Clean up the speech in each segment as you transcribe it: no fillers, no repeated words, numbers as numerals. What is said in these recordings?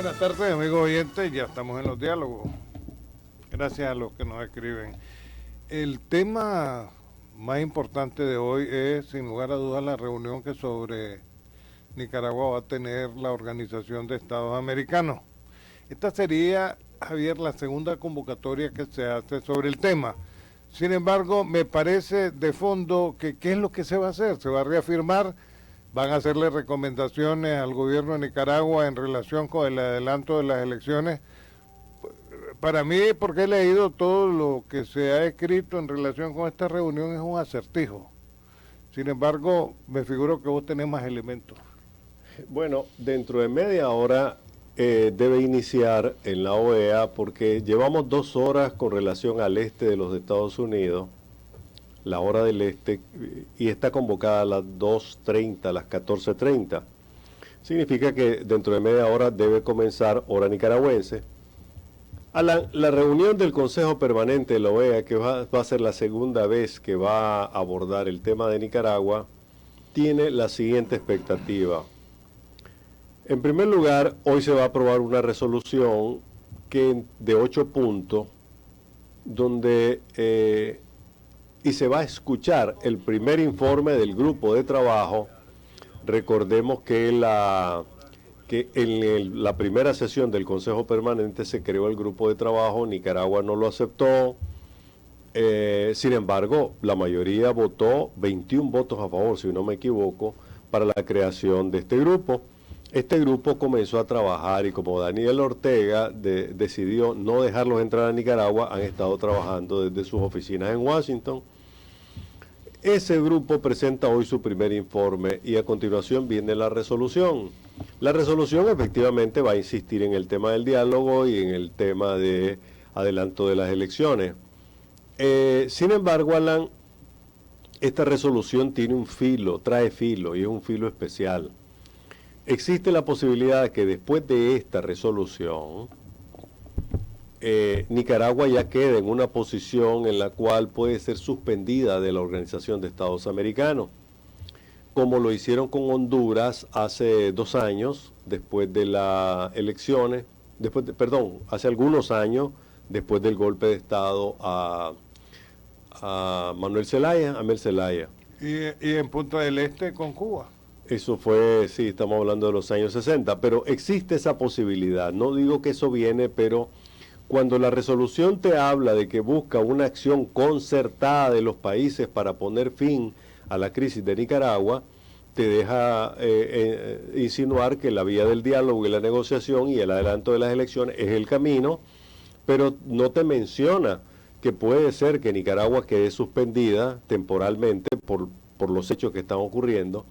Buenas tardes, amigos oyentes. Ya estamos en los diálogos. Gracias a los que nos escriben. El tema más importante de hoy es, sin lugar a dudas, la reunión que sobre Nicaragua va a tener la Organización de Estados Americanos. Esta sería, Javier, la segunda convocatoria que se hace sobre el tema. Sin embargo, me parece de fondo que ¿qué es lo que se va a hacer? Se va a reafirmar, van a hacerle recomendaciones al gobierno de Nicaragua en relación con el adelanto de las elecciones. Para mí, porque he leído todo lo que se ha escrito en relación con esta reunión, es un acertijo. Sin embargo, me figuro que vos tenés más elementos. Bueno, dentro de media hora debe iniciar en la OEA porque llevamos 2 horas con relación al este de los Estados Unidos, la hora del este, y está convocada a las 2:30, a las 14:30. Significa que dentro de media hora debe comenzar hora nicaragüense. La reunión del Consejo Permanente de la OEA, que va a ser la segunda vez que va a abordar el tema de Nicaragua, tiene la siguiente expectativa. En primer lugar, hoy se va a aprobar una resolución de 8 puntos, donde y se va a escuchar el primer informe del grupo de trabajo. Recordemos que en la primera sesión del Consejo Permanente se creó el grupo de trabajo, Nicaragua no lo aceptó, sin embargo, la mayoría votó, 21 votos a favor, si no me equivoco, para la creación de este grupo. Este grupo comenzó a trabajar y como Daniel Ortega decidió no dejarlos entrar a Nicaragua, han estado trabajando desde sus oficinas en Washington. Ese grupo presenta hoy su primer informe y a continuación viene la resolución. La resolución efectivamente va a insistir en el tema del diálogo y en el tema de adelanto de las elecciones. Sin embargo, Alan, esta resolución tiene un filo, trae filo y es un filo especial. Existe la posibilidad de que después de esta resolución, Nicaragua ya quede en una posición en la cual puede ser suspendida de la Organización de Estados Americanos, como lo hicieron con Honduras hace 2 años, después de las elecciones, hace algunos años, después del golpe de Estado a Manuel Zelaya, a Mel Zelaya. Y en Punta del Este con Cuba. Eso fue, sí, estamos hablando de los años 60, pero existe esa posibilidad. No digo que eso viene, pero cuando la resolución te habla de que busca una acción concertada de los países para poner fin a la crisis de Nicaragua, te deja insinuar que la vía del diálogo y la negociación y el adelanto de las elecciones es el camino, pero no te menciona que puede ser que Nicaragua quede suspendida temporalmente por los hechos que están ocurriendo.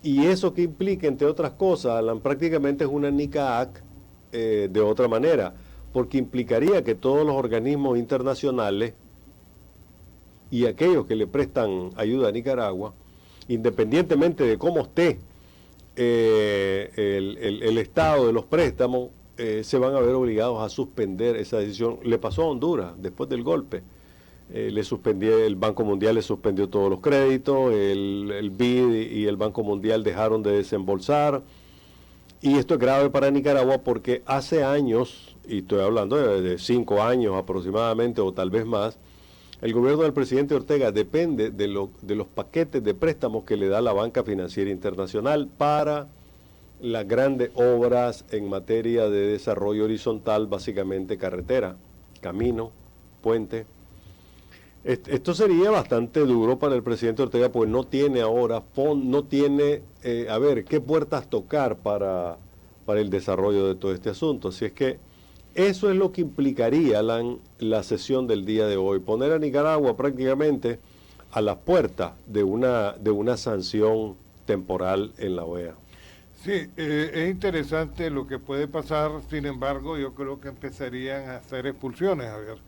Y eso que implica, entre otras cosas, Alan, prácticamente es una NICAAC de otra manera, porque implicaría que todos los organismos internacionales y aquellos que le prestan ayuda a Nicaragua, independientemente de cómo esté el estado de los préstamos, se van a ver obligados a suspender esa decisión. Le pasó a Honduras después del golpe. El Banco Mundial le suspendió todos los créditos, el BID y el Banco Mundial dejaron de desembolsar. Y esto es grave para Nicaragua porque hace años, y estoy hablando de 5 años aproximadamente o tal vez más, el gobierno del presidente Ortega depende de los paquetes de préstamos que le da la banca financiera internacional para las grandes obras en materia de desarrollo horizontal, básicamente carretera, camino, puente. Esto sería bastante duro para el presidente Ortega, pues no tiene ahora, no tiene, qué puertas tocar para el desarrollo de todo este asunto. Así es que eso es lo que implicaría la sesión del día de hoy, poner a Nicaragua prácticamente a las puertas de una sanción temporal en la OEA. Sí, es interesante lo que puede pasar, sin embargo, yo creo que empezarían a hacer expulsiones, Javier.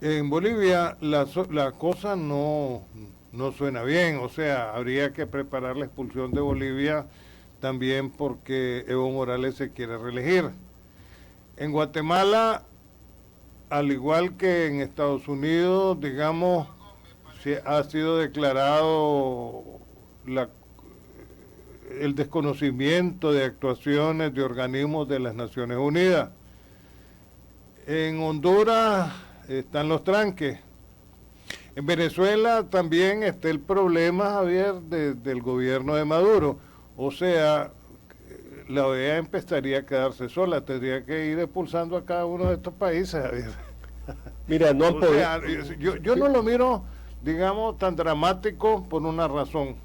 En Bolivia la cosa no suena bien, o sea, habría que preparar la expulsión de Bolivia también porque Evo Morales se quiere reelegir. En Guatemala, al igual que en Estados Unidos, digamos, ha sido declarado el desconocimiento de actuaciones de organismos de las Naciones Unidas. En Honduras están los tranques. En Venezuela también está el problema, Javier, del gobierno de Maduro. O sea, la OEA empezaría a quedarse sola, tendría que ir expulsando a cada uno de estos países, Javier. Mira, no han podido. Yo no lo miro, digamos, tan dramático por una razón.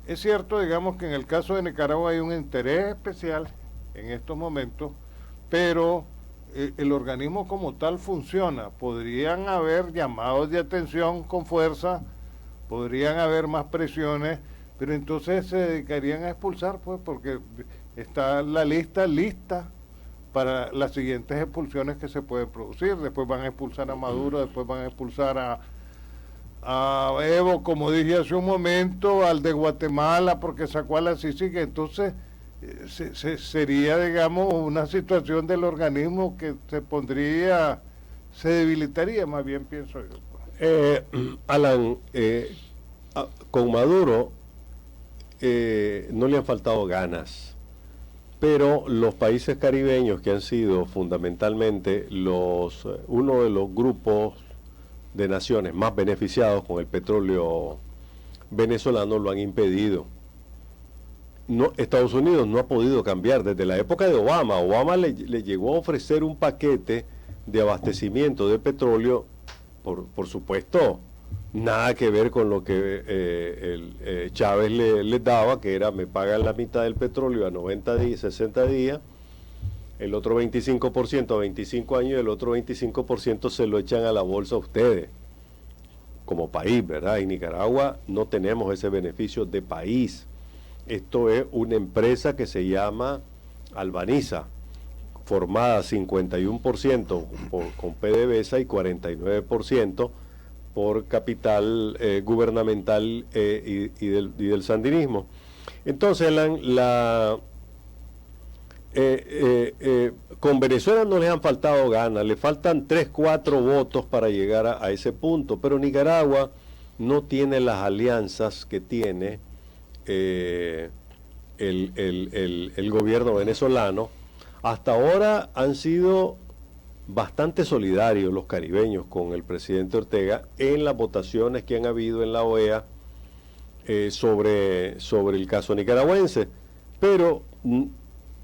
Es cierto, digamos, que en el caso de Nicaragua hay un interés especial en estos momentos, pero el organismo como tal funciona. Podrían haber llamados de atención con fuerza, podrían haber más presiones, pero entonces se dedicarían a expulsar, pues, porque está la lista lista para las siguientes expulsiones que se pueden producir. Después van a expulsar a Maduro, después van a expulsar a Evo, como dije hace un momento, al de Guatemala porque sacó a la CICIG. Entonces sería, digamos, una situación del organismo que se debilitaría, más bien, pienso yo. Alan, con Maduro no le han faltado ganas, pero los países caribeños, que han sido fundamentalmente uno de los grupos de naciones más beneficiados con el petróleo venezolano, lo han impedido. No, Estados Unidos no ha podido cambiar desde la época de Obama. Obama le llegó a ofrecer un paquete de abastecimiento de petróleo, por supuesto, nada que ver con lo que Chávez le daba, que era: me pagan la mitad del petróleo a 90 días, 60 días, el otro 25% a 25 años y el otro 25% se lo echan a la bolsa a ustedes, como país, ¿verdad? En Nicaragua no tenemos ese beneficio de país. Esto es una empresa que se llama Albaniza, formada 51% con PDVSA y 49% por capital gubernamental y del sandinismo. Entonces, con Venezuela no les han faltado ganas, le faltan 3, 4 votos para llegar a ese punto, pero Nicaragua no tiene las alianzas que tiene el gobierno venezolano. Hasta ahora han sido bastante solidarios los caribeños con el presidente Ortega en las votaciones que han habido en la OEA sobre el caso nicaragüense, pero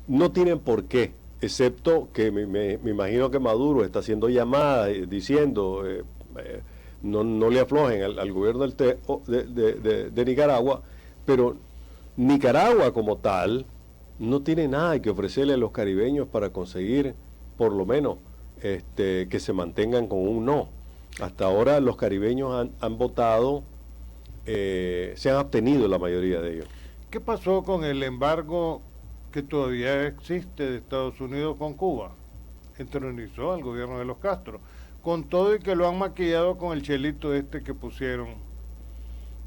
no tienen por qué, excepto que me imagino que Maduro está haciendo llamadas diciendo no le aflojen al gobierno de Nicaragua, pero Nicaragua como tal no tiene nada que ofrecerle a los caribeños para conseguir, por lo menos, que se mantengan con un no. Hasta ahora los caribeños han votado, se han abstenido la mayoría de ellos. ¿Qué pasó con el embargo que todavía existe de Estados Unidos con Cuba? Entronizó al gobierno de los Castro, con todo y que lo han maquillado con el chelito que pusieron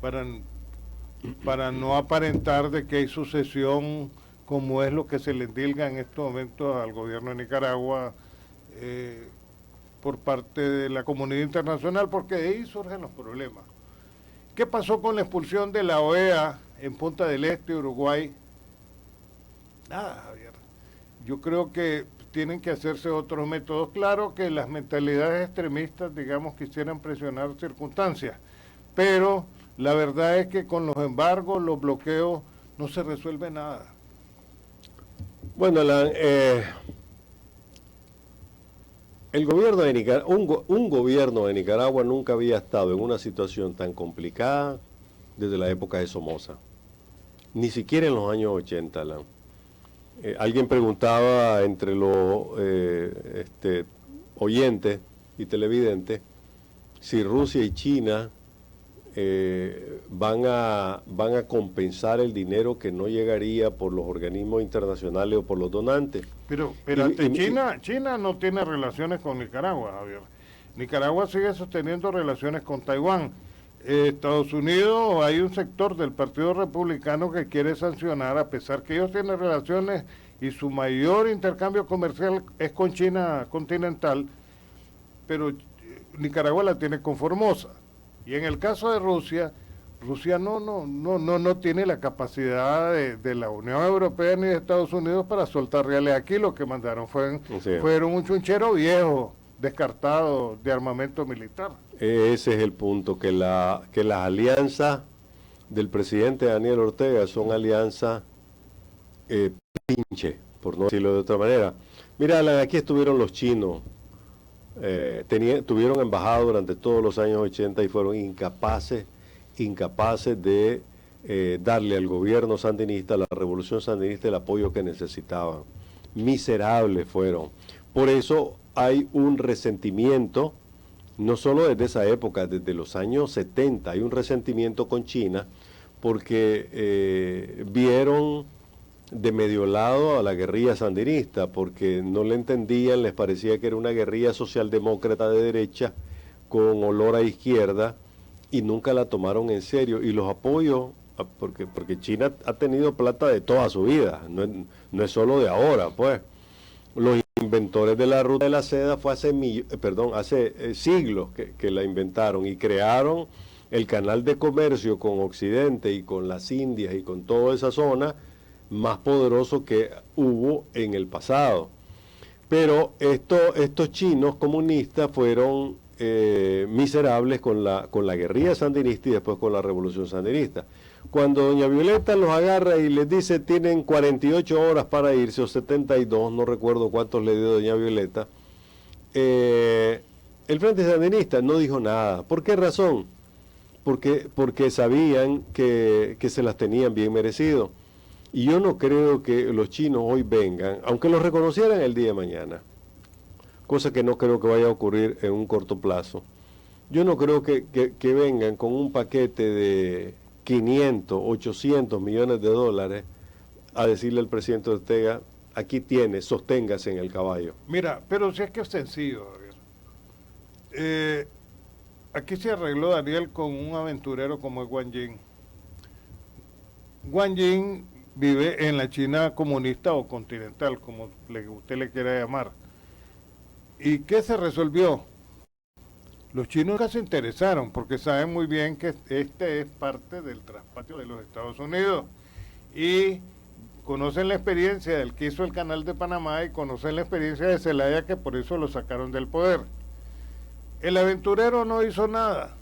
para no aparentar de que hay sucesión, como es lo que se le endilga en estos momentos al gobierno de Nicaragua por parte de la comunidad internacional, porque de ahí surgen los problemas. ¿Qué pasó con la expulsión de la OEA en Punta del Este, Uruguay? Nada, Javier. Yo creo que tienen que hacerse otros métodos. Claro que las mentalidades extremistas, digamos, quisieran presionar circunstancias, pero la verdad es que con los embargos, los bloqueos, no se resuelve nada. Bueno, el gobierno de Nicaragua, un gobierno de Nicaragua nunca había estado en una situación tan complicada desde la época de Somoza, ni siquiera en los años 80, Alan. Alguien preguntaba entre los oyentes y televidentes si Rusia y China van a compensar el dinero que no llegaría por los organismos internacionales o por los donantes. Pero China no tiene relaciones con Nicaragua, Javier. Nicaragua sigue sosteniendo relaciones con Taiwán. Estados Unidos, hay un sector del Partido Republicano que quiere sancionar, a pesar que ellos tienen relaciones y su mayor intercambio comercial es con China continental, pero Nicaragua la tiene con Formosa. Y en el caso de Rusia, Rusia no tiene la capacidad de la Unión Europea ni de Estados Unidos para soltar reales aquí. Lo que mandaron fueron un chunchero viejo, descartado de armamento militar. Ese es el punto, que las alianzas del presidente Daniel Ortega son alianzas pinche, por no decirlo de otra manera. Mira, Alan, aquí estuvieron los chinos, tuvieron embajada durante todos los años 80 y fueron incapaces de darle al gobierno sandinista, a la revolución sandinista, el apoyo que necesitaban. Miserables fueron. Por eso hay un resentimiento, no solo desde esa época, desde los años 70, hay un resentimiento con China, porque vieron de medio lado a la guerrilla sandinista, porque no le entendían, les parecía que era una guerrilla socialdemócrata de derecha, con olor a izquierda, y nunca la tomaron en serio. Y los apoyos, porque China ha tenido plata de toda su vida, no es solo de ahora, pues. Los inventores de la ruta de la seda fue hace siglos que la inventaron y crearon el canal de comercio con Occidente y con las Indias y con toda esa zona más poderoso que hubo en el pasado. Pero estos chinos comunistas fueron miserables con la guerrilla sandinista y después con la revolución sandinista. Cuando doña Violeta los agarra y les dice tienen 48 horas para irse, o 72, no recuerdo cuántos le dio doña Violeta, el Frente Sandinista no dijo nada. ¿Por qué razón? Porque sabían que se las tenían bien merecido. Y yo no creo que los chinos hoy vengan, aunque los reconocieran el día de mañana, cosa que no creo que vaya a ocurrir en un corto plazo. Yo no creo que vengan con un paquete de 500, 800 millones de dólares a decirle al presidente Ortega, aquí tiene, sosténgase en el caballo. Mira, pero si es que es sencillo, Javier. Aquí se arregló Daniel con un aventurero como es Wang Jing. Wang Jing vive en la China comunista o continental, como usted le quiera llamar. ¿Y qué se resolvió? Los chinos nunca se interesaron porque saben muy bien que este es parte del traspatio de los Estados Unidos y conocen la experiencia del que hizo el canal de Panamá y conocen la experiencia de Zelaya, que por eso lo sacaron del poder. El aventurero no hizo nada,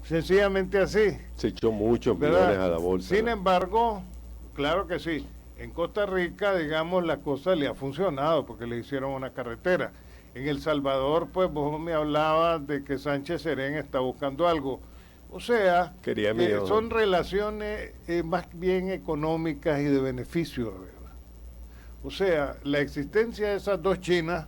sencillamente así. Se echó muchos millones a la bolsa. Sin embargo, claro que sí, en Costa Rica, digamos, la cosa le ha funcionado porque le hicieron una carretera. En El Salvador, pues vos me hablabas de que Sánchez Serén está buscando algo. O sea, son relaciones más bien económicas y de beneficio, ¿verdad? O sea, la existencia de esas dos Chinas,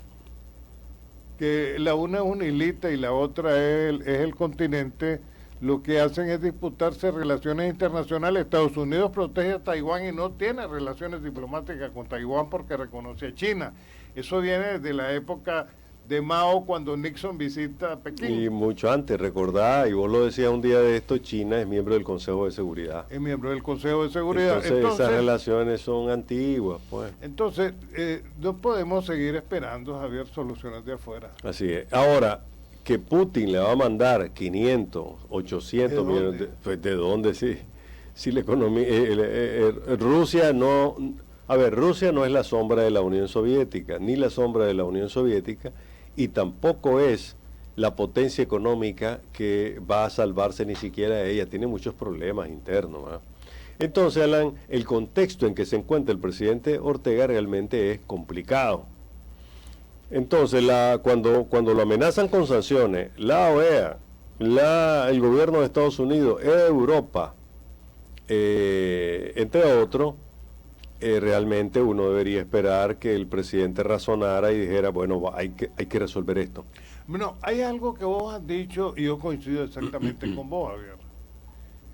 que la una es una islita y la otra es el continente, lo que hacen es disputarse relaciones internacionales. Estados Unidos protege a Taiwán y no tiene relaciones diplomáticas con Taiwán porque reconoce a China. Eso viene desde la época de Mao, cuando Nixon visita Pekín. Y mucho antes, recordá, y vos lo decías un día de esto, China es miembro del Consejo de Seguridad. Es miembro del Consejo de Seguridad. Entonces esas relaciones son antiguas, pues. Entonces, no podemos seguir esperando, Javier, soluciones de afuera. Así es. Ahora, que Putin le va a mandar 500, 800 millones, pues ¿de dónde? Sí, si la economía, Rusia no, Rusia no es la sombra de la Unión Soviética, ni la sombra de la Unión Soviética, y tampoco es la potencia económica que va a salvarse ni siquiera ella, tiene muchos problemas internos, ¿verdad? Entonces, Alan, el contexto en que se encuentra el presidente Ortega realmente es complicado. Entonces, cuando lo amenazan con sanciones, la OEA, el gobierno de Estados Unidos, Europa, entre otros, realmente uno debería esperar que el presidente razonara y dijera, bueno, hay que resolver esto. Bueno, hay algo que vos has dicho y yo coincido exactamente con vos, Javier.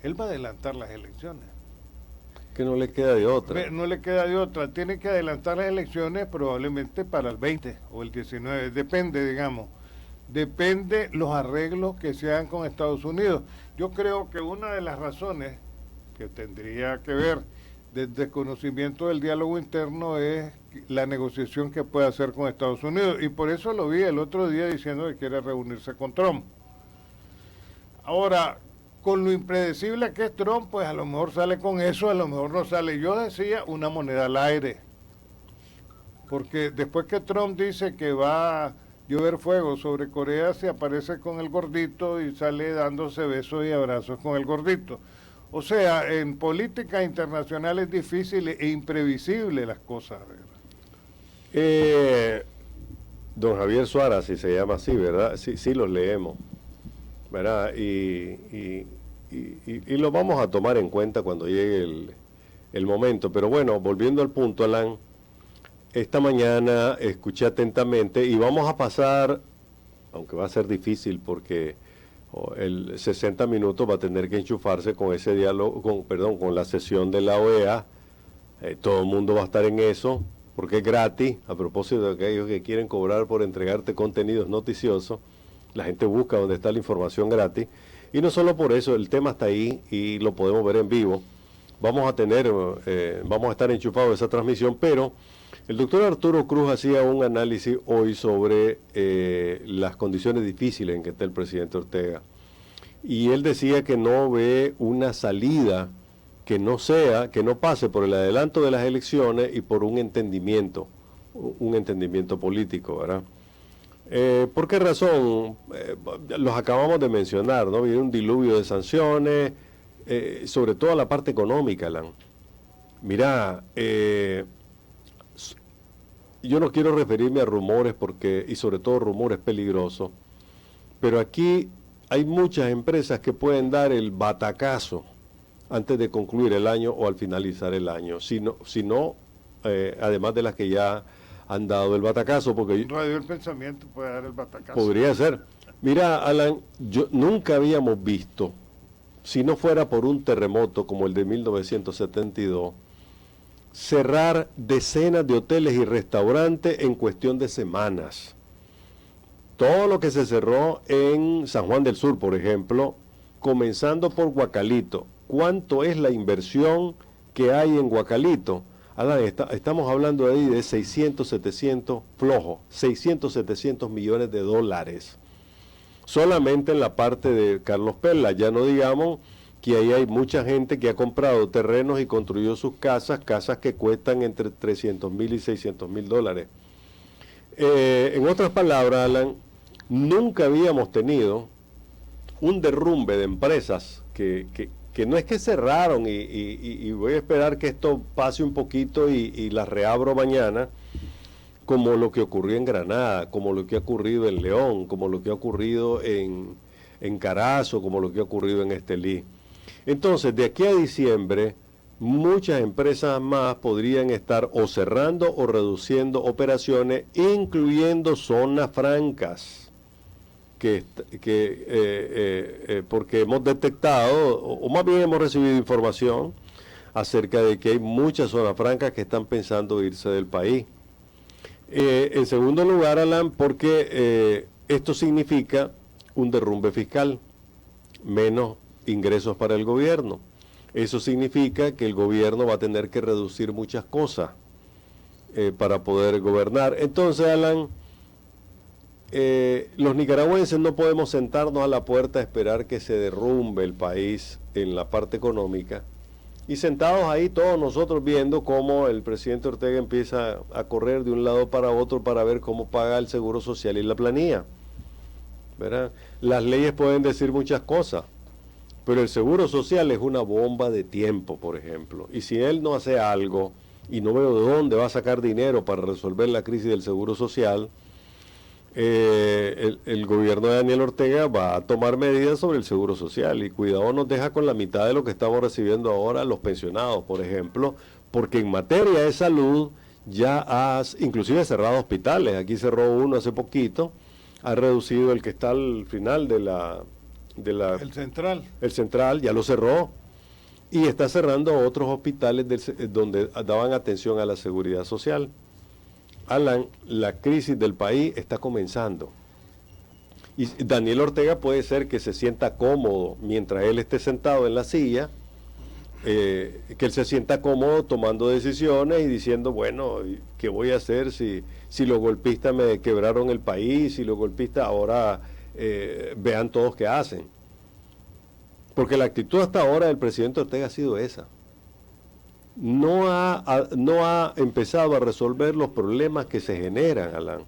Él va a adelantar las elecciones. Que no le queda de otra. No le queda de otra. Tiene que adelantar las elecciones probablemente para el 20 o el 19. Depende, digamos. Depende los arreglos que se hagan con Estados Unidos. Yo creo que una de las razones que tendría que ver del desconocimiento del diálogo interno es la negociación que puede hacer con Estados Unidos. Y por eso lo vi el otro día diciendo que quiere reunirse con Trump. Ahora, con lo impredecible que es Trump, pues a lo mejor sale con eso, a lo mejor no sale. Yo decía una moneda al aire, porque después que Trump dice que va a llover fuego sobre Corea, se aparece con el gordito y sale dándose besos y abrazos con el gordito. O sea, en política internacional es difícil e imprevisible las cosas, ¿verdad? Don Javier Suárez, si se llama así, ¿verdad? Sí, sí los leemos, ¿verdad? Y lo vamos a tomar en cuenta cuando llegue el momento. Pero bueno, volviendo al punto, Alan, esta mañana escuché atentamente y vamos a pasar, aunque va a ser difícil porque el 60 minutos va a tener que enchufarse con ese diálogo, con la sesión de la OEA. Todo el mundo va a estar en eso porque es gratis. A propósito de aquellos que quieren cobrar por entregarte contenidos noticiosos, la gente busca donde está la información gratis. Y no solo por eso, el tema está ahí y lo podemos ver en vivo. Vamos a estar enchufados de esa transmisión, pero el doctor Arturo Cruz hacía un análisis hoy sobre las condiciones difíciles en que está el presidente Ortega. Y él decía que no ve una salida que no pase por el adelanto de las elecciones y por un entendimiento político, ¿verdad? ¿Por qué razón? Los acabamos de mencionar, ¿no? Viene un diluvio de sanciones, sobre todo la parte económica, Alan. Mira, yo no quiero referirme a rumores y sobre todo rumores peligrosos, pero aquí hay muchas empresas que pueden dar el batacazo antes de concluir el año o al finalizar el año, además de las que ya han dado el batacazo. Porque Radio El Pensamiento puede dar el batacazo. Podría ser. Mira, Alan, nunca habíamos visto, si no fuera por un terremoto como el de 1972, cerrar decenas de hoteles y restaurantes en cuestión de semanas. Todo lo que se cerró en San Juan del Sur, por ejemplo, comenzando por Guacalito. ¿Cuánto es la inversión que hay en Guacalito? Alan, estamos hablando ahí de 600, 700, flojo, 600, 700 millones de dólares. Solamente en la parte de Carlos Perla, ya no digamos que ahí hay mucha gente que ha comprado terrenos y construyó sus casas que cuestan entre 300,000 y 600,000 dólares. En otras palabras, Alan, nunca habíamos tenido un derrumbe de empresas que no es que cerraron y voy a esperar que esto pase un poquito y las reabro mañana, como lo que ocurrió en Granada, como lo que ha ocurrido en León, como lo que ha ocurrido en Carazo, como lo que ha ocurrido en Estelí. Entonces, de aquí a diciembre, muchas empresas más podrían estar o cerrando o reduciendo operaciones, incluyendo zonas francas, porque hemos detectado, o más bien hemos recibido información acerca de que hay muchas zonas francas que están pensando irse del país. En segundo lugar, Alan, porque esto significa un derrumbe fiscal, menos ingresos para el gobierno. Eso significa que el gobierno va a tener que reducir muchas cosas para poder gobernar. Entonces, Alan, los nicaragüenses no podemos sentarnos a la puerta a esperar que se derrumbe el país en la parte económica y sentados ahí todos nosotros viendo cómo el presidente Ortega empieza a correr de un lado para otro para ver cómo paga el seguro social y la planilla, ¿verdad? Las leyes pueden decir muchas cosas, pero el seguro social es una bomba de tiempo, por ejemplo, y si él no hace algo y no veo de dónde va a sacar dinero para resolver la crisis del seguro social, el gobierno de Daniel Ortega va a tomar medidas sobre el seguro social y cuidado nos deja con la mitad de lo que estamos recibiendo ahora los pensionados, por ejemplo, porque en materia de salud ya has inclusive cerrado hospitales. Aquí cerró uno hace poquito, ha reducido el que está al final de la el central ya lo cerró y está cerrando otros hospitales donde daban atención a la seguridad social. Alan, la crisis del país está comenzando y Daniel Ortega puede ser que se sienta cómodo mientras él esté sentado en la silla, que él se sienta cómodo tomando decisiones y diciendo, bueno, ¿qué voy a hacer si los golpistas me quebraron el país, si los golpistas ahora vean todos qué hacen? Porque la actitud hasta ahora del presidente Ortega ha sido esa. No ha empezado a resolver los problemas que se generan, Alan.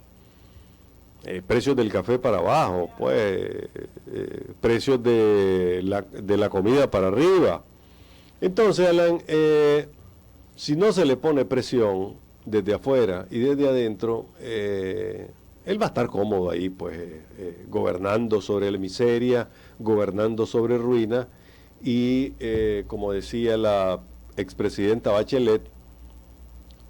Precios del café para abajo, pues precios de la comida para arriba. Entonces, Alan, si no se le pone presión desde afuera y desde adentro, él va a estar cómodo ahí, pues, gobernando sobre la miseria, gobernando sobre ruina, y como decía la expresidenta Bachelet,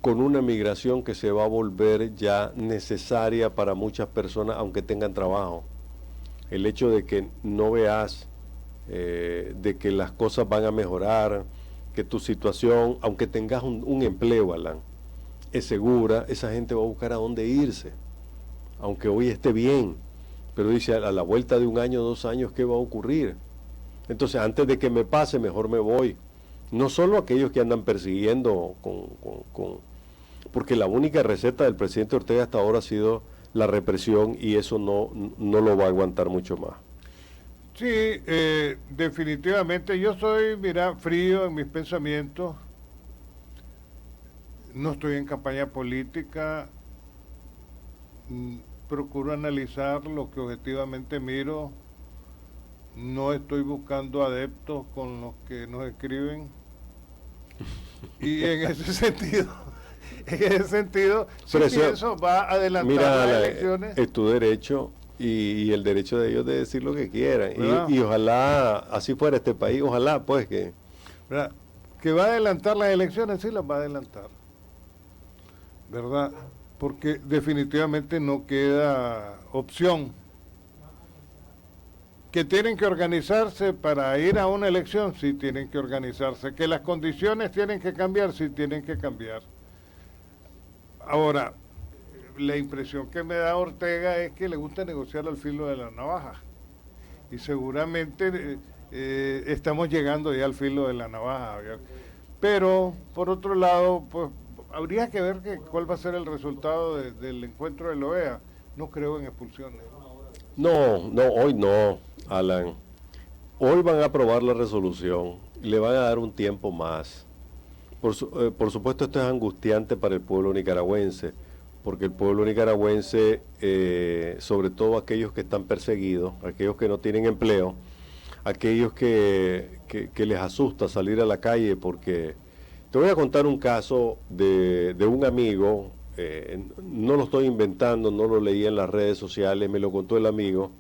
con una migración que se va a volver ya necesaria para muchas personas, aunque tengan trabajo. El hecho de que no veas de que las cosas van a mejorar, que tu situación, aunque tengas un empleo, Alan, es segura, esa gente va a buscar a dónde irse, aunque hoy esté bien, pero dice, a la vuelta de 1 año, 2 años, ¿qué va a ocurrir? Entonces, antes de que me pase, mejor me voy. No solo aquellos que andan persiguiendo porque la única receta del presidente Ortega hasta ahora ha sido la represión, y eso no lo va a aguantar mucho más. Sí, definitivamente yo soy, mira, frío en mis pensamientos, no estoy en campaña política, procuro analizar lo que objetivamente miro, no estoy buscando adeptos con los que nos escriben, y en ese sentido sí pienso, va a adelantar las elecciones. Es tu derecho y el derecho de ellos de decir lo que quieran, y ojalá así fuera este país, ojalá pues que... ¿verdad? Que va a adelantar las elecciones, sí las va a adelantar, ¿verdad? Porque definitivamente no queda opción. Que tienen que organizarse para ir a una elección, sí tienen que organizarse. Que las condiciones tienen que cambiar, sí tienen que cambiar. Ahora, la impresión que me da Ortega es que le gusta negociar al filo de la navaja. Y seguramente estamos llegando ya al filo de la navaja, Javier. Pero, por otro lado, pues habría que ver cuál va a ser el resultado del encuentro de la OEA. No creo en expulsiones. No, hoy no, Alan. Hoy van a aprobar la resolución y le van a dar un tiempo más. Por supuesto, esto es angustiante para el pueblo nicaragüense, porque el pueblo nicaragüense, sobre todo aquellos que están perseguidos, aquellos que no tienen empleo, aquellos que les asusta salir a la calle, porque te voy a contar un caso de un amigo, no lo estoy inventando, no lo leí en las redes sociales, me lo contó el amigo.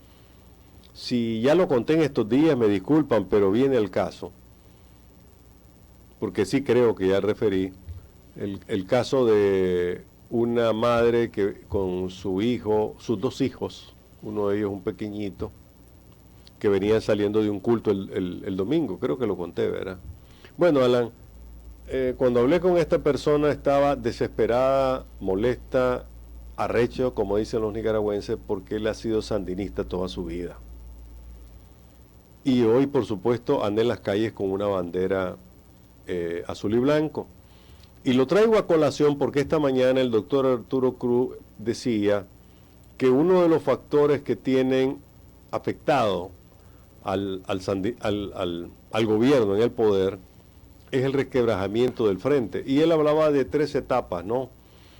Si ya lo conté en estos días, me disculpan, pero viene el caso, porque sí creo que ya referí, el caso de una madre que con su hijo, sus 2 hijos, uno de ellos un pequeñito, que venían saliendo de un culto el domingo, creo que lo conté, ¿verdad? Bueno, Alan, cuando hablé con esta persona estaba desesperada, molesta, arrecho, como dicen los nicaragüenses, porque él ha sido sandinista toda su vida. Y hoy, por supuesto, anda en las calles con una bandera azul y blanco. Y lo traigo a colación porque esta mañana el doctor Arturo Cruz decía que uno de los factores que tienen afectado al gobierno en el poder es el resquebrajamiento del frente. Y él hablaba de 3 etapas, ¿no?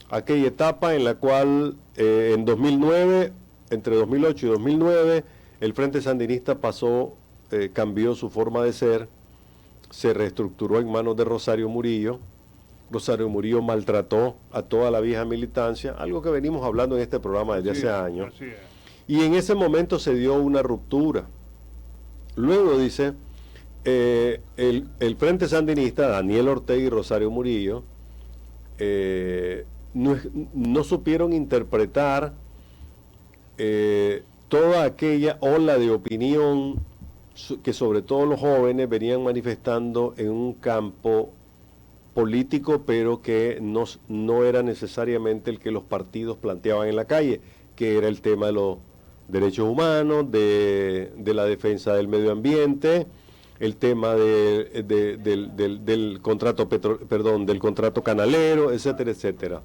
Aquella etapa en la cual en 2009, entre 2008 y 2009, el Frente Sandinista cambió su forma de ser, se reestructuró en manos de Rosario Murillo. Rosario Murillo maltrató a toda la vieja militancia, algo que venimos hablando en este programa desde hace años. Y en ese momento se dio una ruptura. Luego dice, el Frente Sandinista, Daniel Ortega y Rosario Murillo, no supieron interpretar toda aquella ola de opinión que sobre todo los jóvenes venían manifestando en un campo político, pero que no era necesariamente el que los partidos planteaban en la calle, que era el tema de los derechos humanos, de la defensa del medio ambiente, el tema del contrato del contrato canalero, etcétera, etcétera.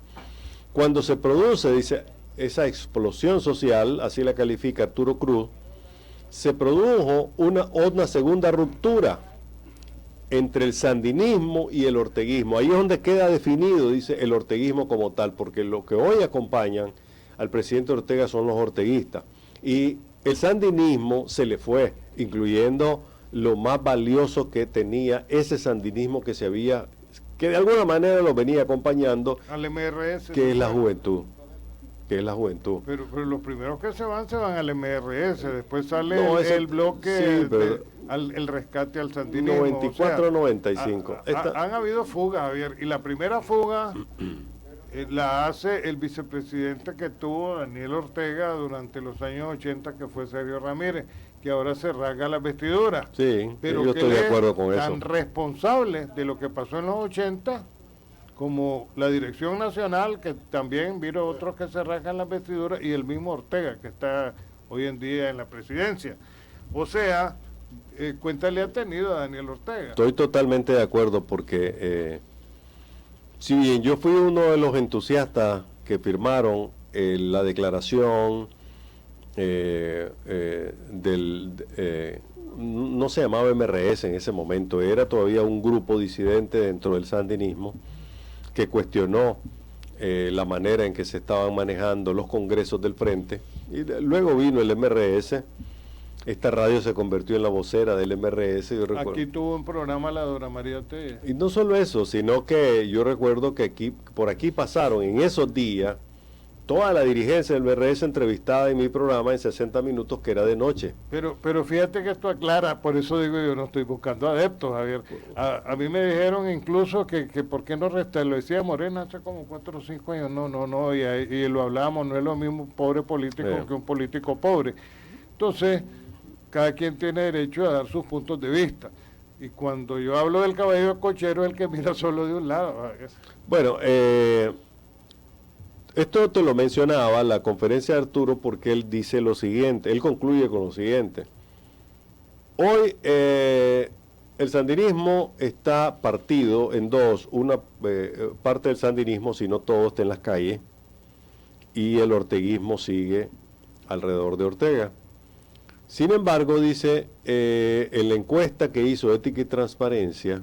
Cuando se produce, dice, esa explosión social, así la califica Arturo Cruz, se produjo una segunda ruptura entre el sandinismo y el orteguismo. Ahí es donde queda definido, dice, el orteguismo como tal, porque lo que hoy acompañan al presidente Ortega son los orteguistas. Y el sandinismo se le fue, incluyendo lo más valioso que tenía ese sandinismo que de alguna manera lo venía acompañando, al MRS, que es la juventud. Pero los primeros que se van al MRS, después sale el bloque, el rescate al sandinismo. 94-95. Han habido fugas, Javier, y la primera fuga la hace el vicepresidente que tuvo Daniel Ortega durante los años 80, que fue Sergio Ramírez, que ahora se rasga las vestiduras. Sí, pero yo estoy de acuerdo con eso. Tan responsable de lo que pasó en los 80 como la Dirección Nacional, que también vieron otros que se rasgan las vestiduras, y el mismo Ortega, que está hoy en día en la presidencia. O sea, cuenta le ha tenido a Daniel Ortega. Estoy totalmente de acuerdo, porque si bien yo fui uno de los entusiastas que firmaron la declaración no se llamaba MRS en ese momento, era todavía un grupo disidente dentro del sandinismo, que cuestionó la manera en que se estaban manejando los congresos del frente, y luego vino el MRS. Esta radio se convirtió en la vocera del MRS. Aquí tuvo un programa la Dora María T. Y no solo eso, sino que yo recuerdo que por aquí pasaron en esos días toda la dirigencia del MRS entrevistada en mi programa en 60 minutos, que era de noche. Pero fíjate que esto aclara, por eso digo, yo no estoy buscando adeptos, Javier. A mí me dijeron incluso que por qué no resta, lo decía Morena hace como 4 o 5 años, no, y lo hablábamos, no es lo mismo un pobre político que un político pobre. Entonces, cada quien tiene derecho a dar sus puntos de vista. Y cuando yo hablo del caballo cochero, es el que mira solo de un lado. Bueno, esto te lo mencionaba la conferencia de Arturo, porque él dice lo siguiente, él concluye con lo siguiente. Hoy el sandinismo está partido en dos, una parte del sandinismo, si no todo, está en las calles, y el orteguismo sigue alrededor de Ortega. Sin embargo, dice, en la encuesta que hizo Ética y Transparencia,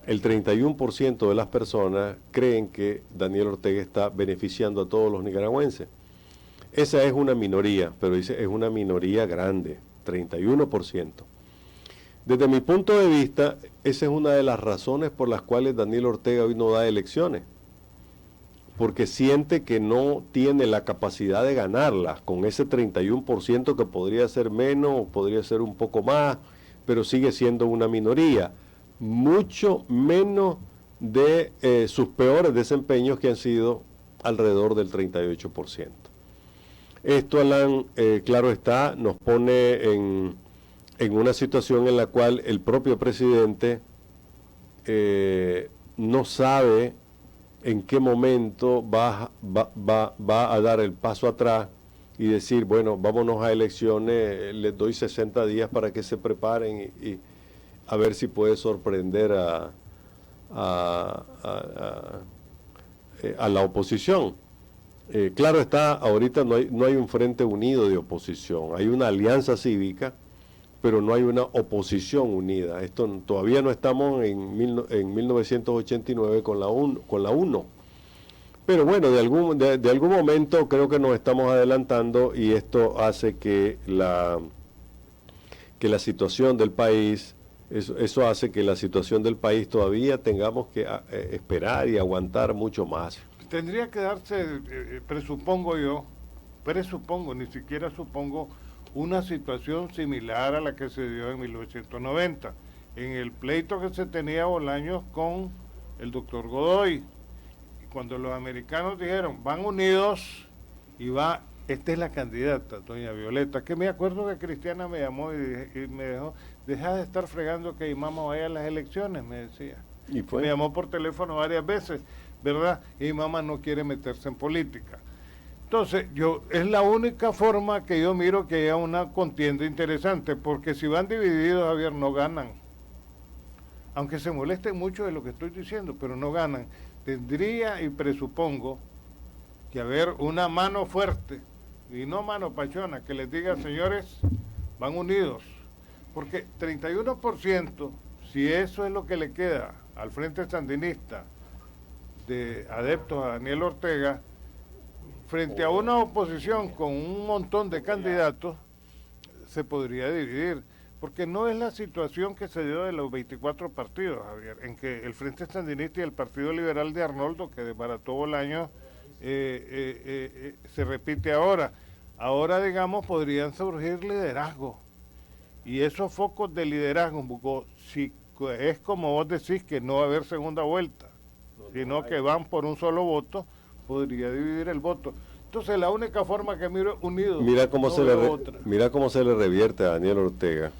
el 31% de las personas creen que Daniel Ortega está beneficiando a todos los nicaragüenses. Esa es una minoría, pero dice, es una minoría grande, 31%. Desde mi punto de vista, esa es una de las razones por las cuales Daniel Ortega hoy no da elecciones, porque siente que no tiene la capacidad de ganarlas con ese 31%, que podría ser menos o podría ser un poco más, pero sigue siendo una minoría, mucho menos de sus peores desempeños, que han sido alrededor del 38%. Esto, Alan, claro está, nos pone en una situación en la cual el propio presidente no sabe en qué momento va a dar el paso atrás y decir, bueno, vámonos a elecciones, les doy 60 días para que se preparen y a ver si puede sorprender a la oposición. Claro está, ahorita no hay un frente unido de oposición, hay una alianza cívica, pero no hay una oposición unida. Todavía no estamos en 1989 con la UNO. Pero bueno, de algún momento creo que nos estamos adelantando, y esto hace que la situación del país, eso hace que la situación del país todavía tengamos que esperar y aguantar mucho más. Tendría que darse, presupongo, ni siquiera supongo, una situación similar a la que se dio en 1990, en el pleito que se tenía Bolaños con el doctor Godoy, cuando los americanos dijeron, van unidos y esta es la candidata, doña Violeta, que me acuerdo que Cristiana me llamó y me dijo, deja de estar fregando que Imama vaya a las elecciones, me decía. ¿Y fue? Me llamó por teléfono varias veces, ¿verdad? Y Imama no quiere meterse en política. Entonces, es la única forma que yo miro que haya una contienda interesante, porque si van divididos, Javier, no ganan. Aunque se molesten mucho de lo que estoy diciendo, pero no ganan. Tendría, y presupongo, que haber una mano fuerte, y no mano pachona, que les diga, señores, van unidos, porque 31%, si eso es lo que le queda al Frente Sandinista de adeptos a Daniel Ortega, frente a una oposición con un montón de candidatos, se podría dividir, porque no es la situación que se dio de los 24 partidos, Javier, en que el Frente Sandinista y el Partido Liberal de Arnoldo, que desbarató Bolaños, se repite ahora. Ahora, digamos, podrían surgir liderazgos, y esos focos de liderazgo, si es como vos decís, que no va a haber segunda vuelta, sino que van por un solo voto, podría dividir el voto. Entonces la única forma que miro unido, mira cómo se le revierte a Daniel Ortega,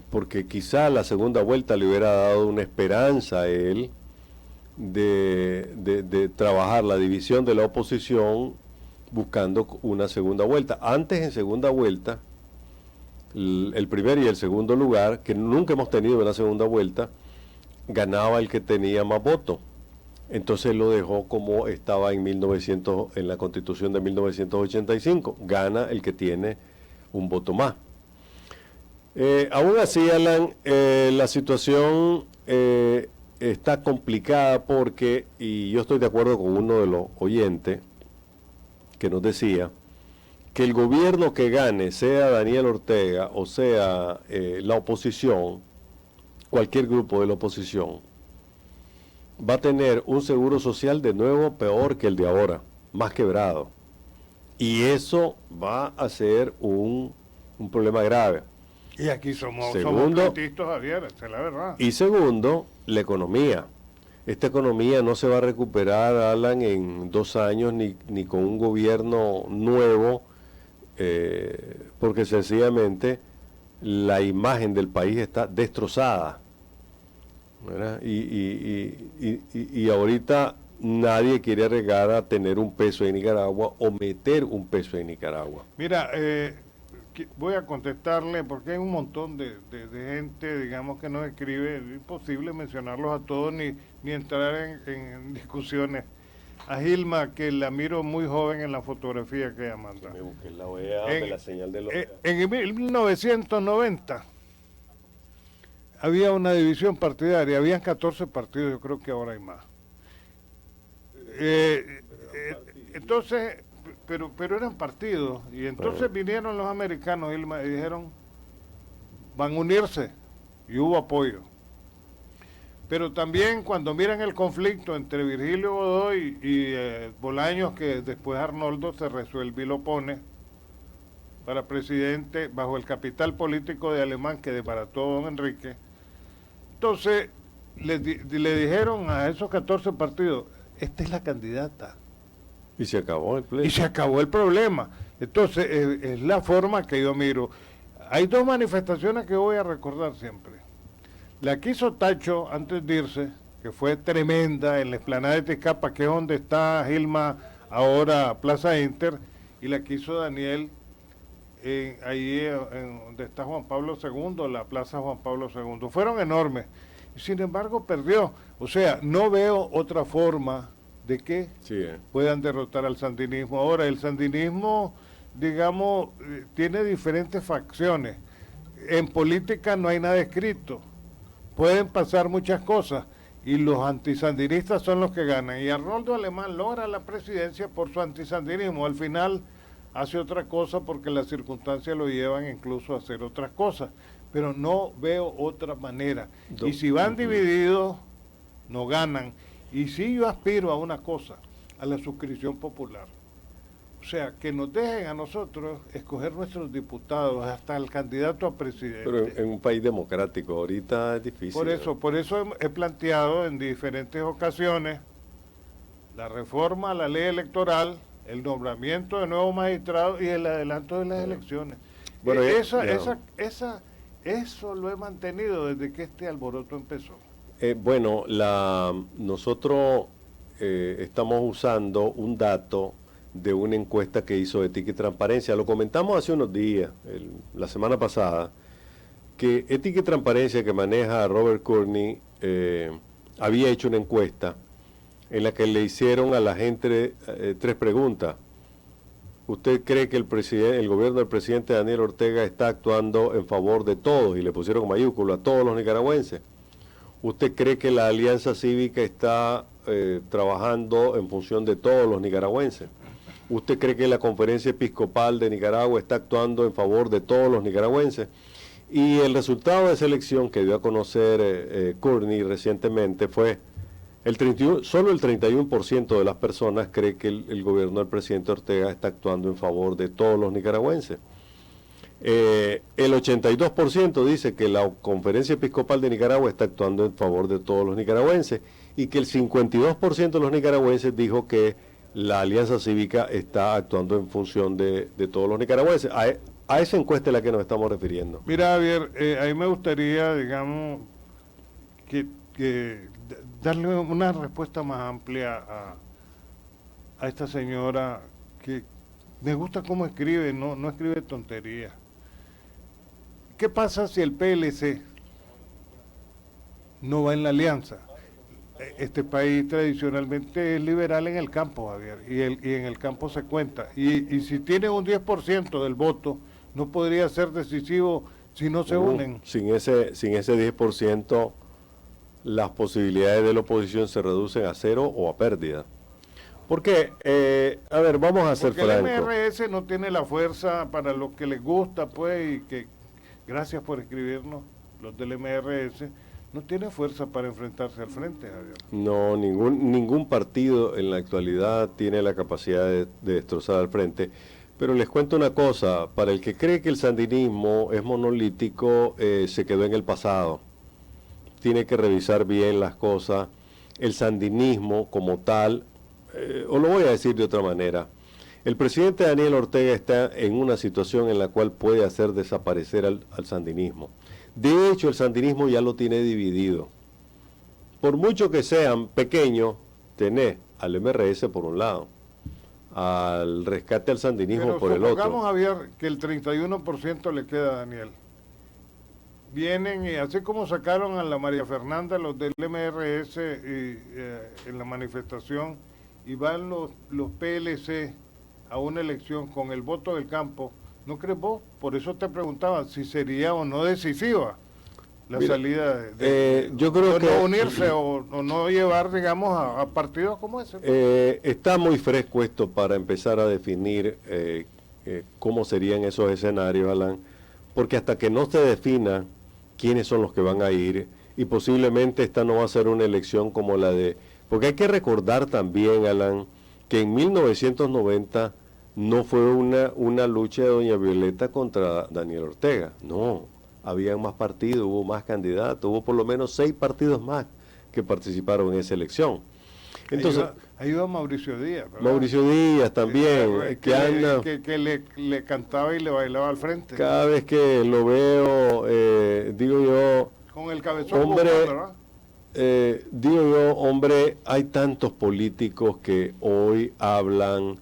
porque quizá la segunda vuelta le hubiera dado una esperanza a él de trabajar la división de la oposición buscando una segunda vuelta. Antes, en segunda vuelta, el primer y el segundo lugar, que nunca hemos tenido en la segunda vuelta, ganaba el que tenía más votos. Entonces lo dejó como estaba en la Constitución de 1985. Gana el que tiene un voto más. Aún así, Alan, la situación está complicada porque, y yo estoy de acuerdo con uno de los oyentes que nos decía, que el gobierno que gane, sea Daniel Ortega o sea la oposición, cualquier grupo de la oposición, va a tener un seguro social de nuevo peor que el de ahora, más quebrado. Y eso va a ser un problema grave. Y aquí somos rentistas, Javier, esa es la verdad. Y segundo, la economía. Esta economía no se va a recuperar, Alan, en 2 años ni con un gobierno nuevo, porque sencillamente la imagen del país está destrozada. ¿Verdad? Y ahorita nadie quiere arriesgar a tener un peso en Nicaragua o meter un peso en Nicaragua. Mira, voy a contestarle porque hay un montón de gente, digamos, que nos escribe. Es imposible mencionarlos a todos ni entrar en discusiones. A Gilma, que la miro muy joven en la fotografía que ella manda. Me busqué la OEA, de la señal de la OEA. En 1990 había una división partidaria, habían 14 partidos, yo creo que ahora hay más. Entonces, pero eran partidos, y entonces vinieron los americanos y dijeron, van a unirse, y hubo apoyo. Pero también cuando miran el conflicto entre Virgilio Godoy y Bolaños, que después Arnoldo se resuelve y lo pone para presidente bajo el capital político de Alemán que desbarató a don Enrique. Entonces le dijeron a esos 14 partidos, esta es la candidata. Y se acabó el pleito. Y se acabó el problema. Entonces es la forma que yo miro. Hay 2 manifestaciones que voy a recordar siempre. La que hizo Tacho antes de irse, que fue tremenda, en la explanada de Tizcapa, que es donde está Gilma ahora, Plaza Inter, y la que hizo Daniel ahí en donde está Juan Pablo II, la Plaza Juan Pablo II. Fueron enormes. Sin embargo, perdió. O sea, no veo otra forma de que puedan derrotar al sandinismo. Ahora, el sandinismo, digamos, tiene diferentes facciones. En política no hay nada escrito. Pueden pasar muchas cosas y los antisandinistas son los que ganan. Y Arnoldo Alemán logra la presidencia por su antisandinismo. Al final hace otra cosa porque las circunstancias lo llevan incluso a hacer otras cosas. Pero no veo otra manera. Y si van divididos, no ganan. Y sí yo aspiro a una cosa, a la suscripción popular. O sea, que nos dejen a nosotros escoger nuestros diputados, hasta el candidato a presidente. Pero en un país democrático ahorita es difícil. Por eso he planteado en diferentes ocasiones la reforma a la ley electoral, el nombramiento de nuevos magistrados y el adelanto de las elecciones. Bueno, eso lo he mantenido desde que este alboroto empezó. Nosotros estamos usando un dato de una encuesta que hizo Ética y Transparencia. Lo comentamos hace unos días, la semana pasada, que Ética y Transparencia, que maneja Robert Courtney, había hecho una encuesta en la que le hicieron a la gente 3 preguntas. ¿Usted cree que el gobierno del presidente Daniel Ortega está actuando en favor de todos, y le pusieron mayúscula a todos los nicaragüenses? ¿Usted cree que la Alianza Cívica está trabajando en función de todos los nicaragüenses? ¿Usted cree que la Conferencia Episcopal de Nicaragua está actuando en favor de todos los nicaragüenses? Y el resultado de esa elección que dio a conocer Courtney recientemente fue solo el 31% de las personas cree que el gobierno del presidente Ortega está actuando en favor de todos los nicaragüenses. El 82% dice que la Conferencia Episcopal de Nicaragua está actuando en favor de todos los nicaragüenses, y que el 52% de los nicaragüenses dijo que la Alianza Cívica está actuando en función de todos los nicaragüenses. A esa encuesta es la que nos estamos refiriendo. Mira, Javier, a mí me gustaría, digamos, darle una respuesta más amplia a esta señora, que me gusta cómo escribe, no escribe tonterías. ¿Qué pasa si el PLC no va en la alianza? Este país tradicionalmente es liberal en el campo, Javier, y en el campo se cuenta. Y si tiene un 10% del voto, no podría ser decisivo si no se unen. Sin ese 10%, las posibilidades de la oposición se reducen a cero o a pérdida. Porque, a ver, vamos a ser francos. Porque el MRS no tiene la fuerza para lo que les gusta, pues, y que, gracias por escribirnos, los del MRS, no tiene fuerza para enfrentarse al frente, Javier. No, ningún partido en la actualidad tiene la capacidad de destrozar al frente. Pero les cuento una cosa, para el que cree que el sandinismo es monolítico, se quedó en el pasado. Tiene que revisar bien las cosas. El sandinismo como tal, o lo voy a decir de otra manera, el presidente Daniel Ortega está en una situación en la cual puede hacer desaparecer al sandinismo. De hecho, el sandinismo ya lo tiene dividido. Por mucho que sean pequeños, tenés al MRS por un lado, al rescate al sandinismo por el otro. Supongamos, Javier, que el 31% le queda a Daniel. Vienen, y así como sacaron a la María Fernanda, los del MRS en la manifestación, y van los PLC a una elección con el voto del campo, ¿no crees vos? Por eso te preguntaba si sería o no decisiva la salida yo creo que no unirse o no llevar, digamos, a partidos como ese. Está muy fresco esto para empezar a definir cómo serían esos escenarios, Alan, porque hasta que no se defina quiénes son los que van a ir, y posiblemente esta no va a ser una elección como la de... Porque hay que recordar también, Alan, que en 1990 no fue una lucha de doña Violeta contra Daniel Ortega, no, había más partidos, hubo más candidatos, hubo por lo menos 6 partidos más que participaron en esa elección. Entonces, ahí va Mauricio Díaz, ¿verdad? Mauricio Díaz también, que le cantaba y le bailaba al frente. Cada vez que lo veo, digo yo, con el cabezón, hombre, ¿verdad? Digo yo, hombre, hay tantos políticos que hoy hablan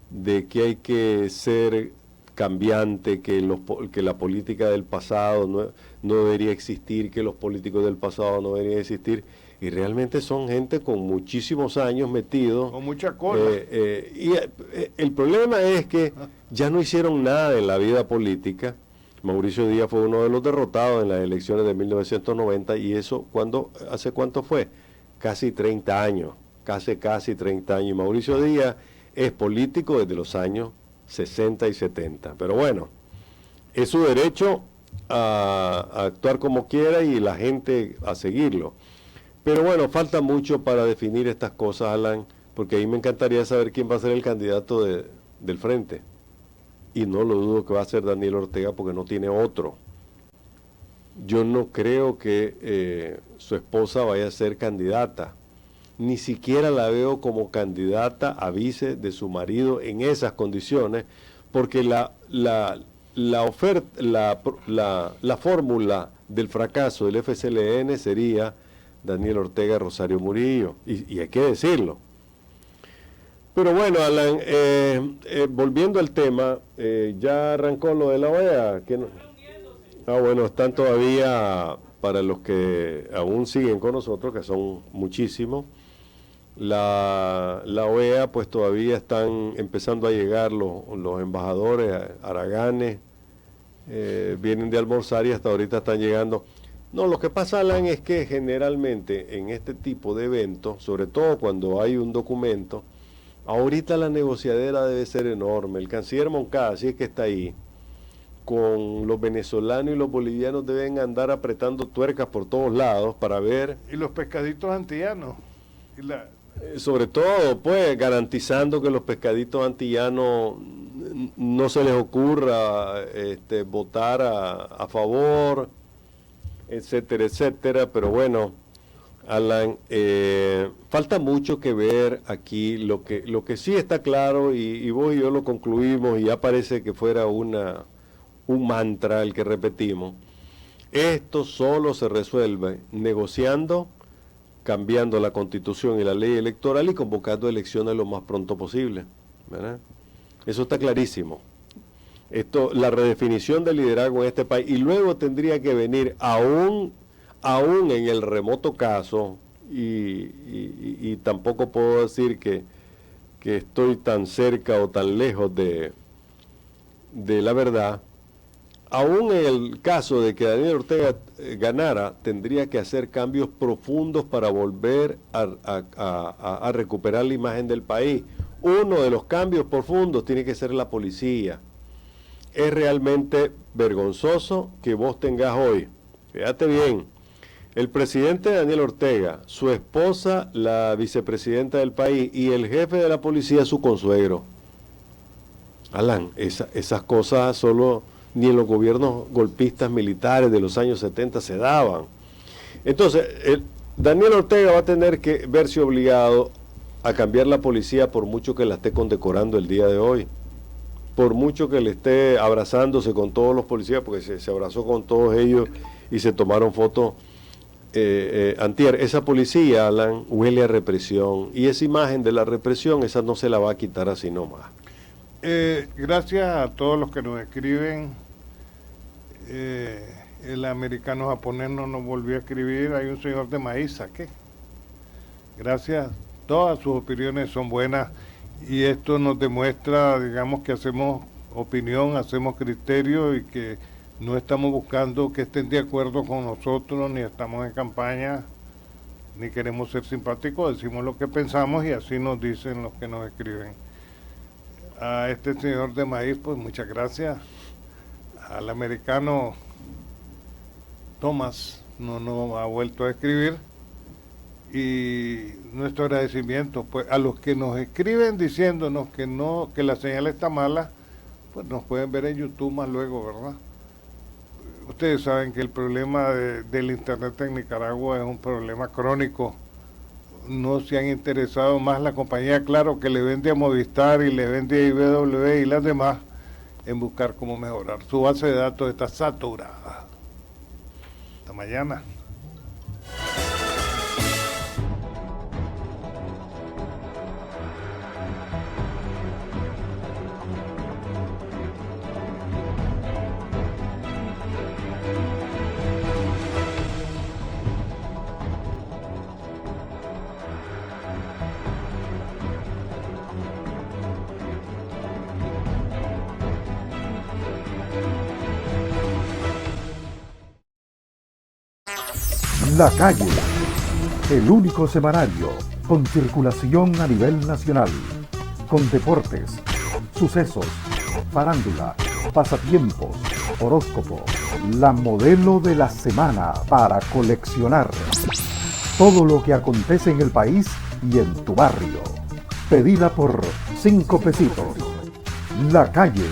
de que hay que ser cambiante, que la política del pasado no debería existir, que los políticos del pasado no deberían existir, y realmente son gente con muchísimos años metidos. Con mucha cola. Y el problema es que ya no hicieron nada en la vida política. Mauricio Díaz fue uno de los derrotados en las elecciones de 1990, y eso, ¿hace cuánto fue? Casi 30 años, casi 30 años. Y Mauricio Díaz es político desde los años 60 y 70. Pero bueno, es su derecho a actuar como quiera y la gente a seguirlo. Pero bueno, falta mucho para definir estas cosas, Alan, porque ahí me encantaría saber quién va a ser el candidato del frente. Y no lo dudo que va a ser Daniel Ortega, porque no tiene otro. Yo no creo que su esposa vaya a ser candidata. Ni siquiera la veo como candidata a vice de su marido en esas condiciones, porque la fórmula del fracaso del FCLN sería Daniel Ortega, Rosario Murillo, y hay que decirlo. Pero bueno, Alan, volviendo al tema, ya arrancó lo de la OEA. Bueno, están todavía, para los que aún siguen con nosotros, que son muchísimos, La OEA, pues todavía están empezando a llegar los embajadores, haraganes, vienen de almorzar y hasta ahorita están llegando. No, lo que pasa, Alan, es que generalmente en este tipo de eventos, sobre todo cuando hay un documento, ahorita la negociadera debe ser enorme. El canciller Moncada, si es que está ahí, con los venezolanos y los bolivianos deben andar apretando tuercas por todos lados para ver. Y los pescaditos antillanos. Sobre todo, pues, garantizando que los pescaditos antillanos no se les ocurra votar a favor, etcétera, etcétera. Pero bueno, Alan, falta mucho que ver aquí. Lo que sí está claro, y vos y yo lo concluimos, y ya parece que fuera un mantra el que repetimos, esto solo se resuelve negociando, cambiando la Constitución y la ley electoral y convocando elecciones lo más pronto posible, ¿verdad? Eso está clarísimo. La redefinición del liderazgo en este país, y luego tendría que venir aún en el remoto caso, y tampoco puedo decir que estoy tan cerca o tan lejos de la verdad. Aún en el caso de que Daniel Ortega ganara, tendría que hacer cambios profundos para volver a recuperar la imagen del país. Uno de los cambios profundos tiene que ser la policía. Es realmente vergonzoso que vos tengas hoy, fíjate bien, el presidente Daniel Ortega, su esposa, la vicepresidenta del país, y el jefe de la policía, su consuegro. Alan, esas cosas solo ni en los gobiernos golpistas militares de los años 70 se daban. Entonces, Daniel Ortega va a tener que verse obligado a cambiar la policía, por mucho que la esté condecorando el día de hoy, por mucho que le esté abrazándose con todos los policías, porque se abrazó con todos ellos y se tomaron fotos antier. Esa policía, Alan, huele a represión, y esa imagen de la represión, esa no se la va a quitar así nomás. Gracias a todos los que nos escriben. El americano japonés no nos volvió a escribir. Hay un señor de maíz, ¿qué? Gracias. Todas sus opiniones son buenas, y esto nos demuestra, digamos, que hacemos opinión, hacemos criterio, y que no estamos buscando que estén de acuerdo con nosotros, ni estamos en campaña, ni queremos ser simpáticos. Decimos lo que pensamos y así nos dicen los que nos escriben. A este señor de maíz, pues muchas gracias. Al americano Tomás no ha vuelto a escribir, y nuestro agradecimiento pues a los que nos escriben diciéndonos que la señal está mala, pues nos pueden ver en YouTube más luego, ¿verdad? Ustedes saben que el problema del internet en Nicaragua es un problema crónico. No se han interesado más la compañía Claro, que le vende a Movistar y le vende a IBW y las demás, en buscar cómo mejorar. Su base de datos está saturada. Hasta mañana. La Calle, el único semanario con circulación a nivel nacional, con deportes, sucesos, farándula, pasatiempos, horóscopo, la modelo de la semana para coleccionar. Todo lo que acontece en el país y en tu barrio. Pedida por 5 pesitos. La Calle.